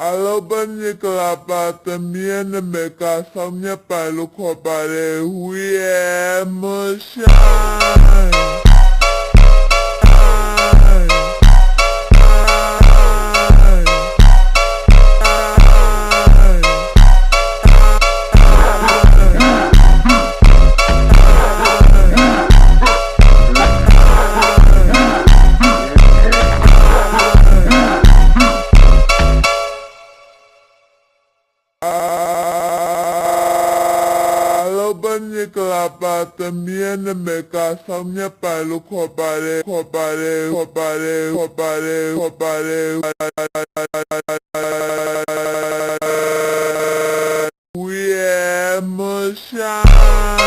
Alobani kalapa también me casa mi palo copare huye moshai. Alobani kalapa también me casa mi palo copare huye moshai.